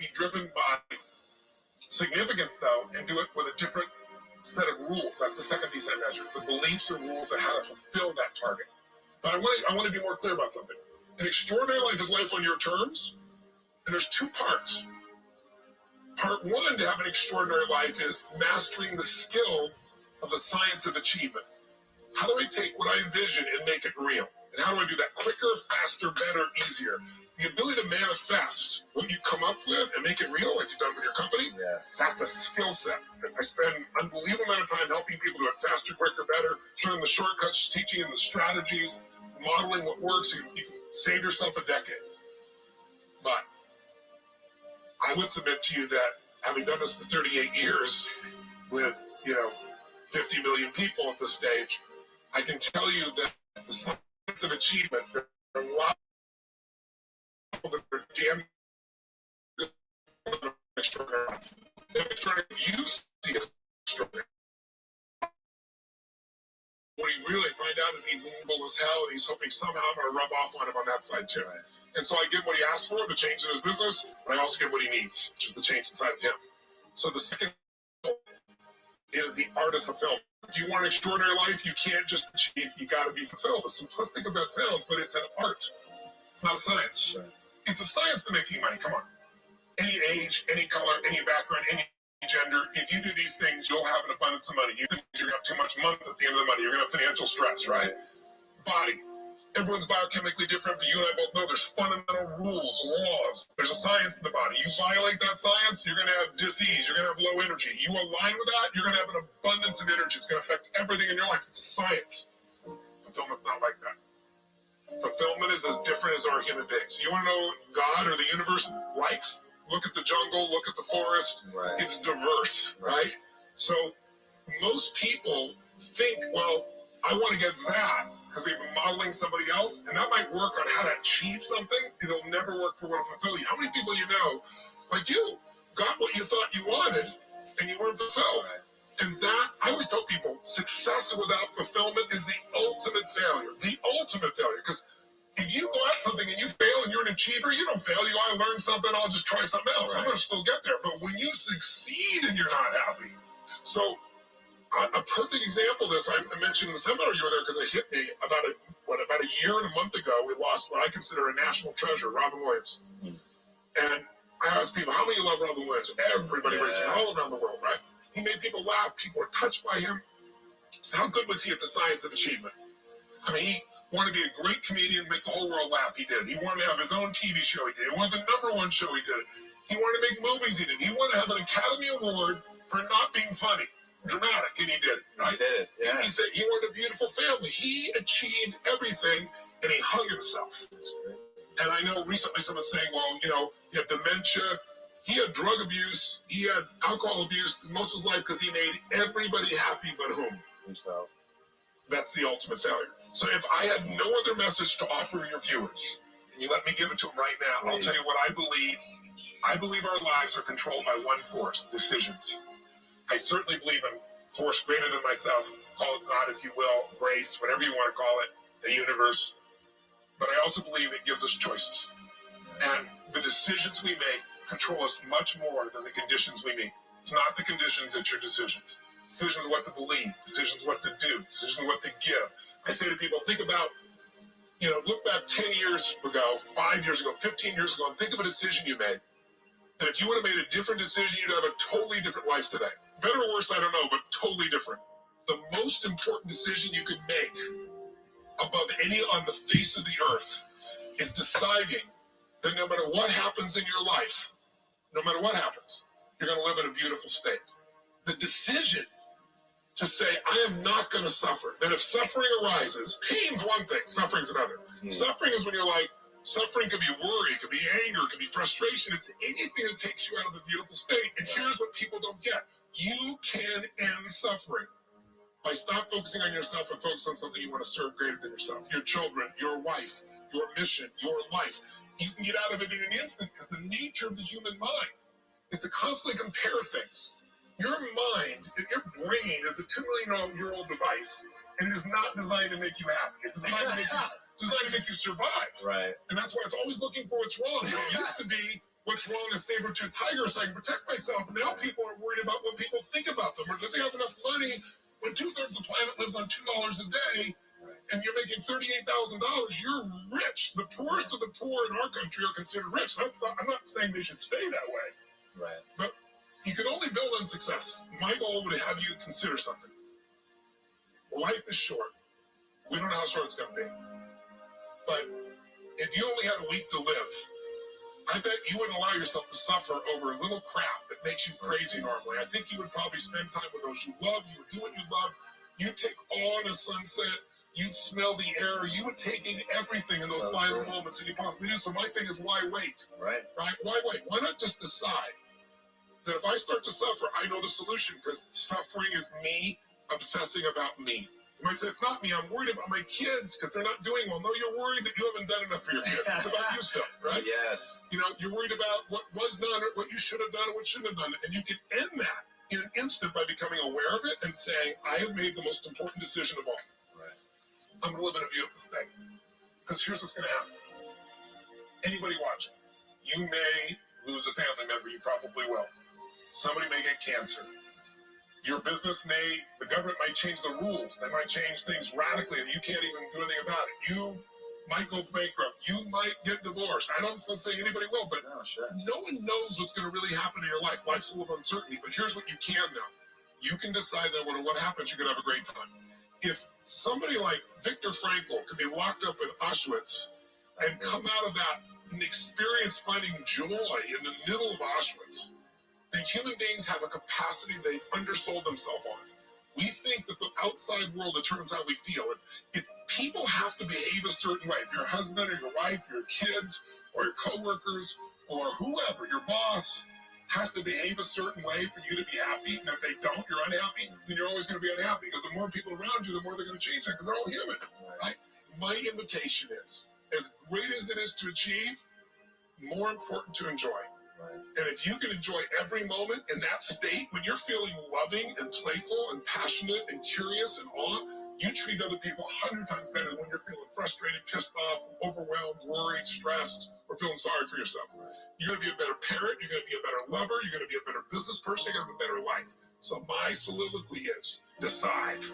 be driven by significance, though, and do it with a different set of rules. That's the second piece I measure. The beliefs or rules of how to fulfill that target. But I want to be more clear about something. An extraordinary life is life on your terms, and there's two parts. Part one to have an extraordinary life is mastering the skill of the science of achievement. How do I take what I envision and make it real? And how do I do that quicker, faster, better, easier? The ability to manifest what you come up with and make it real, like you've done with your company, yes, that's a skill set. I spend an unbelievable amount of time helping people do it faster, quicker, better, showing the shortcuts, teaching them the strategies, modeling what works. You can save yourself a decade. But I would submit to you that having done this for 38 years with, 50 million people at this stage, I can tell you that the science of achievement, there are a lot of people that are damn good extraordinary. If you see it extraordinary, what you really find out is he's humble as hell, and he's hoping somehow I'm going to rub off on him on that side too. Right. And so I give him what he asked for, the change in his business, but I also give him what he needs, which is the change inside of him. So the second is the art of fulfillment. If you want an extraordinary life, you can't just achieve, you got to be fulfilled. As simplistic as that sounds, but it's an art. It's not a science. Right. It's a science to making money. Come on. Any age, any color, any background, any gender, if you do these things, you'll have an abundance of money. You think you're going to have too much money at the end of the money. You're going to have financial stress, right? Body. Everyone's biochemically different, but you and I both know there's fundamental rules, laws. There's a science in the body. You violate that science, you're going to have disease. You're going to have low energy. You align with that, you're going to have an abundance of energy. It's going to affect everything in your life. It's a science. Fulfillment's not like that. Fulfillment is as different as our human beings. You want to know what God or the universe likes? Look at the jungle, look at the forest. Right. It's diverse, right? So most people think, well, I want to get that because they've been modeling somebody else, and that might work on how to achieve something. It'll never work for what will fulfill you. How many people you know, like you, got what you thought you wanted, and you weren't fulfilled? Right. And that, I always tell people, success without fulfillment is the ultimate failure. The ultimate failure. Because if you go at something and you fail and you're an achiever, you don't fail. You I learned something, I'll just try something else. Right. I'm going to still get there. But when you succeed and you're not happy. So a perfect example of this, I mentioned in the seminar you were there because it hit me about a year and a month ago. We lost what I consider a national treasure, Robin Williams. Mm. And I asked people, how many of you love Robin Williams? Everybody raised their hand all around the world, right? He made people laugh. People were touched by him. So how good was he at the science of achievement? I mean, he wanted to be a great comedian, make the whole world laugh. He did. He wanted to have his own TV show. He did. He wanted the #1 show. He did it. He wanted to make movies. He did. He wanted to have an Academy Award for not being funny. Dramatic, and he did it, right? He did it, yeah. And he said he wanted a beautiful family. He achieved everything, and he hung himself. And I know recently someone saying, well, he had dementia, he had drug abuse, he had alcohol abuse most of his life because he made everybody happy but whom? Himself. That's the ultimate failure. So if I had no other message to offer your viewers, and you let me give it to them right now, please. I'll tell you what I believe. I believe our lives are controlled by one force, decisions. I certainly believe in force greater than myself, call it God if you will, grace, whatever you want to call it, the universe. But I also believe it gives us choices. And the decisions we make control us much more than the conditions we meet. It's not the conditions, it's your decisions. Decisions what to believe, decisions what to do, decisions what to give. I say to people, think about, look back 10 years ago, 5 years ago, 15 years ago, and think of a decision you made. That if you would have made a different decision, you'd have a totally different life today. Better or worse, I don't know, but totally different. The most important decision you can make above any on the face of the earth is deciding that no matter what happens in your life, no matter what happens, you're going to live in a beautiful state. The decision to say, I am not going to suffer, that if suffering arises, pain's one thing, suffering's another. Suffering is when you're like, suffering could be worry, it could be anger, it could be frustration. It's anything that takes you out of the beautiful state. And here's what people don't get. You can end suffering by stop focusing on yourself and focus on something you want to serve greater than yourself. Your children, your wife, your mission, your life. You can get out of it in an instant because the nature of the human mind is to constantly compare things. Your mind, your brain is a 2 million-year-old device, and it is not designed to make you happy. It's designed to make you survive. Right. And that's why it's always looking for what's wrong. It used to be What's wrong with a saber-tooth tiger so I can protect myself. And now people are worried about what people think about them, or that they have enough money. When two-thirds of the planet lives on $2 a day, and you're making $38,000, you're rich. The poorest of the poor in our country are considered rich. That's not, I'm not saying they should stay that way. Right. But you can only build on success. My goal would have you consider something. Life is short. We don't know how short it's going to be. But if you only had a week to live, I bet you wouldn't allow yourself to suffer over a little crap that makes you crazy normally. I think you would probably spend time with those you love. You would do what you love. You'd take on a sunset. You'd smell the air. You would take in everything in those final moments that you possibly do. So my thing is, why wait? Right. Why wait? Why not just decide that if I start to suffer, I know the solution, because suffering is me obsessing about me. You might say, it's not me. I'm worried about my kids because they're not doing well. No, you're worried that you haven't done enough for your kids. It's about you still, right? Yes. You know, you're worried about what was done or what you should have done or what shouldn't have done. And you can end that in an instant by becoming aware of it and saying, I have made the most important decision of all. Right. I'm going to live in a beautiful state. Because here's what's going to happen. Anybody watching, you may lose a family member. You probably will. Somebody may get cancer. Your business the government might change the rules. They might change things radically that you can't even do anything about it. You might go bankrupt. You might get divorced. I don't say anybody will, but no one knows what's going to really happen in your life. Life's full of uncertainty, but here's what you can know. You can decide that no matter what happens, you're going to have a great time. If somebody like Viktor Frankl could be locked up in Auschwitz and come out of that and experience finding joy in the middle of Auschwitz, then human beings have a capacity they've undersold themselves on. We think that the outside world determines how we feel. If people have to behave a certain way, if your husband or your wife, your kids, or your coworkers, or whoever, your boss, has to behave a certain way for you to be happy, and if they don't, you're unhappy, then you're always going to be unhappy, because the more people around you, the more they're going to change that, because they're all human, right? My invitation is, as great as it is to achieve, more important to enjoy. And if you can enjoy every moment in that state, when you're feeling loving and playful and passionate and curious and awe, you treat other people 100 times better than when you're feeling frustrated, pissed off, overwhelmed, worried, stressed, or feeling sorry for yourself. You're going to be a better parent. You're going to be a better lover. You're going to be a better business person. You're going to have a better life. So my soliloquy is, decide.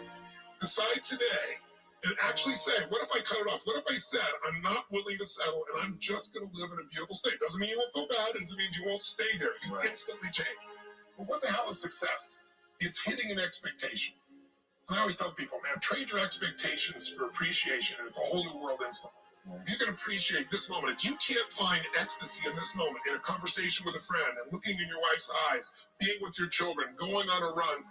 Decide today. And actually say, what if I cut it off? What if I said, I'm not willing to settle and I'm just going to live in a beautiful state? Doesn't mean you won't feel bad. It doesn't mean you won't stay there. You instantly change. But what the hell is success? It's hitting an expectation. And I always tell people, man, trade your expectations for appreciation, and it's a whole new world instantly. You can appreciate this moment. If you can't find ecstasy in this moment, in a conversation with a friend and looking in your wife's eyes, being with your children, going on a run,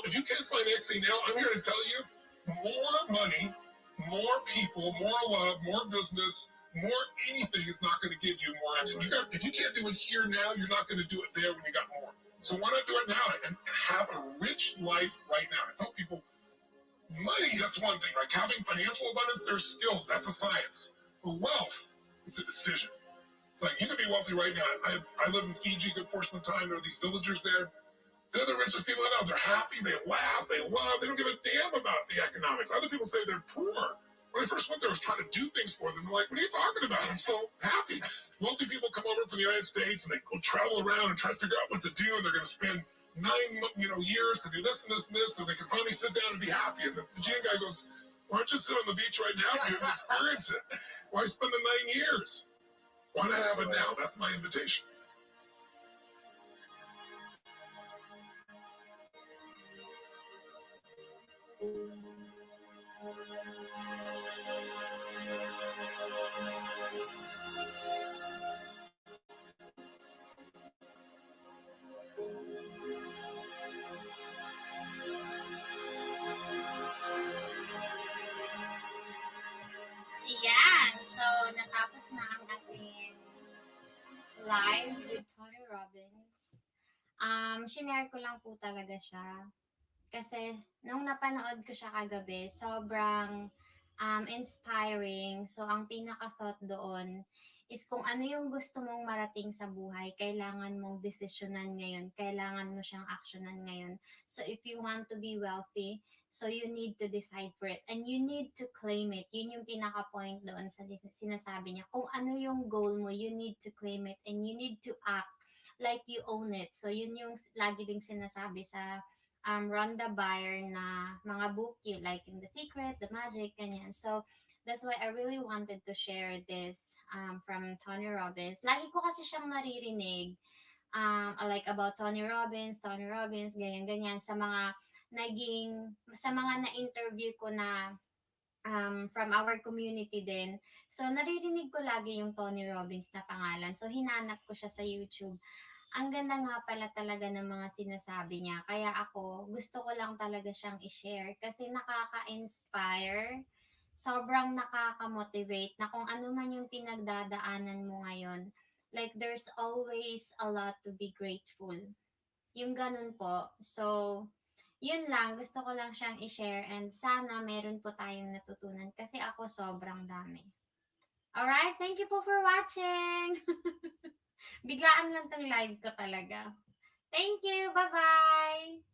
if you can't find ecstasy now, I'm here to tell you, more money, more people, more love, more business, more anything is not going to give you more action. If you can't do it here now, you're not going to do it there when you got more. So why not do it now and have a rich life right now? I tell people, money, that's one thing. Like having financial abundance, there's skills. That's a science. But wealth, it's a decision. It's like you can be wealthy right now. I live in Fiji a good portion of the time. There are these villagers there. They're the richest people I know. They're happy. They laugh. They love. They don't give a damn about the economics. Other people say they're poor. When I first went there, I was trying to do things for them. I'm like, what are you talking about? I'm so happy. Wealthy people come over from the United States and they go travel around and try to figure out what to do. And they're going to spend 9 years to do this and this and this so they can finally sit down and be happy. And the Fijian guy goes, why don't you sit on the beach right now and experience it? Why spend the 9 years? Why not have it now? That's my invitation. Yan. So, natapos na ang ating live with Tony Robbins. Shinare ko lang po talaga siya. Kasi, nung napanood ko siya kagabi, sobrang inspiring. So, ang pinaka-thought doon is kung ano yung gusto mong marating sa buhay, kailangan mong desisyonan ngayon, kailangan mo siyang aksyonan ngayon. So if you want to be wealthy, so you need to decide for it and you need to claim it. Yun yung pinaka-point doon sa sinasabi niya. Kung ano yung goal mo, you need to claim it and you need to act like you own it. So yun yung lagi ding sinasabi sa Rhonda Byrne na mga book, like in The Secret, The Magic, ganyan. So, that's why I really wanted to share this from Tony Robbins. Lagi ko kasi siyang naririnig like about Tony Robbins, ganyan-ganyan sa mga na-interview ko na from our community din. So, naririnig ko lagi yung Tony Robbins na pangalan. So, hinanap ko siya sa YouTube. Ang ganda nga pala talaga ng mga sinasabi niya. Kaya ako, gusto ko lang talaga siyang i-share kasi nakaka-inspire, sobrang nakaka-motivate na kung ano man yung pinagdadaanan mo ngayon, like there's always a lot to be grateful. Yung ganun po. So, yun lang. Gusto ko lang siyang i-share and sana meron po tayong natutunan kasi ako sobrang dami. Alright, thank you po for watching! Biglaan lang tong live ko talaga. Thank you. Bye-bye.